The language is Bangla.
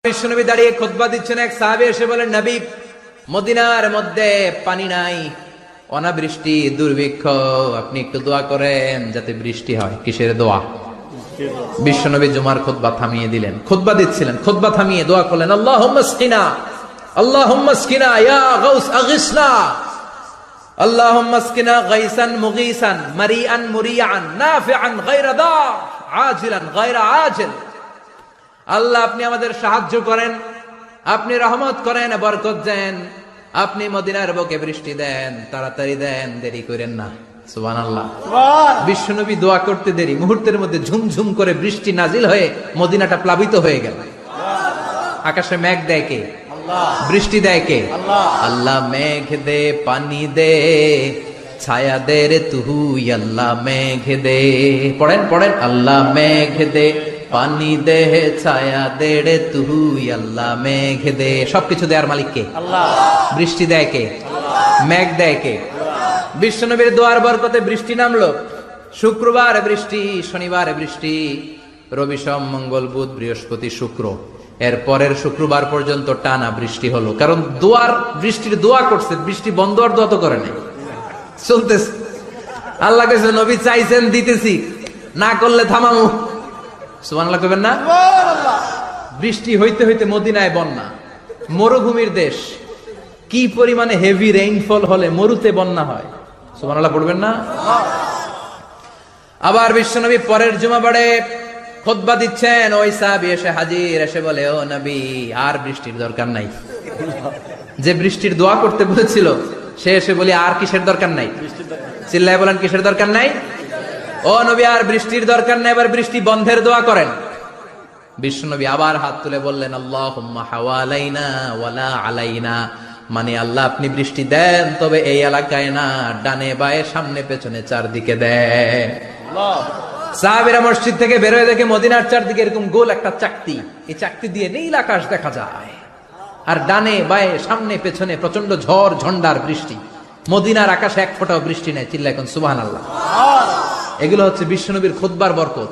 বিশ্বনবী দাঁড়িয়ে খুতবা দিচ্ছেন, এক সাহাবী এসে বলেন, নবী, মদিনার মধ্যে পানি নাই, অনাবৃষ্টি, দুর্ভিক্ষ, আপনি একটু দোয়া করেন যাতে বৃষ্টি হয়। কিসের দোয়া? বিশ্বনবী জুমার খুতবা থামিয়ে দিলেন, খুতবা দিচ্ছিলেন, খুতবা থামিয়ে দোয়া করলেন, আল্লাহুম্মা আসকিনা, আল্লাহুম্মা আসকিনা ইয়া গাউস আগিসনা, আল্লাহুম্মা আসকিনা গাইসান মুগীসান মারিআন মুরিআন নাফিআন গায়রা দার আজিলান গায়রা আজিল। আল্লাহ, আপনি আমাদের সাহায্য করেন, আপনি রহমত করেন, বরকত দেন, আপনি মদিনার বুকে বৃষ্টি দেন, তাড়াতাড়ি দেন, দেরি করেন না। সুবহানাল্লাহ। বিশ্বনবী দোয়া করতে দেরি, মুহূর্তের মধ্যে ঝুমঝুম করে বৃষ্টি নাজিল হয়ে মদিনাটা প্লাবিত হয়ে গেল। আকাশে মেঘ দেয় কে? বৃষ্টি দেয় কে? আল্লাহ। মেঘ দে, পানি দে, ছায়া দে রে তুই, আল্লাহ মেঘ দে। পড়েন পড়েন, আল্লাহ মেঘ দে, পানি দে, ছায়া দে রে তুই, আল্লাহ মেঘ দে। সবকিছু দেয়ার মালিক কে? আল্লাহ। বৃষ্টি দেয় কে? মেঘ দেয় কে? বিশ্বনবীর দোয়ার বরকতে বৃষ্টি নামলো। শুক্রবার বৃষ্টি, শনিবার বৃষ্টি, রবি সোম মঙ্গল বুধ বৃহস্পতি শুক্র, এর পরের শুক্রবার পর্যন্ত টানা বৃষ্টি হলো। কারণ দোয়ার, বৃষ্টির দোয়া করছে, বৃষ্টি বন্ধ আর দোয়া তো করে নাই, চলতেছে। আল্লাহ কাছে নবী চাইছেন, দিতেছি, না করলে থামামু। সুবহানাল্লাহ কইবেন না? বৃষ্টি হইতে হইতে মদিনায় বন্যা, মরুভূমির দেশ, কি পরিমাণে হেভি রেইনফল হলে মরুতে বন্যা হয়। সুবহানাল্লাহ পড়বেন না? আবার বিশ্বনবী পরের জুমাবারে খুতবা দিচ্ছেন, ওই সাহাবী এসে হাজির, এসে বলে, ও নবী, আর বৃষ্টির দরকার নাই। যে বৃষ্টির দোয়া করতে বলেছিল সে এসে বলি, আর কিসের দরকার নাই? চিল্লায় বলেন, কিসের দরকার নাই? ও নবী, আর বৃষ্টির দরকার নাই, এবার বৃষ্টি বন্ধের দোয়া করেন। বিশ্বনবী আবার হাত তুলে বললেন, আল্লাহুম্মা হাওয়ালাইনা ওয়ালা আলাইনা, মানে আল্লাহ, আপনি বৃষ্টি দেন, তবে এই এলাকায় না, ডানে বায়ে সামনে পেছনে চারদিকে দেন। সাহাবীরা মসজিদ থেকে বের হয়ে দেখে মদিনার চারদিকে এরকম গোল একটা চাকতি, এই চাকতি দিয়ে নীল আকাশ দেখা যায়, আর ডানে বায়ে সামনে পেছনে প্রচন্ড ঝড় ঝন্ডার বৃষ্টি। মদিনার আকাশে এক ফোঁটাও বৃষ্টি নেই। চিল্লা এখন সুবহানাল্লাহ। এগুলো হচ্ছে বিশ্বনবীর খুতবার বরকত।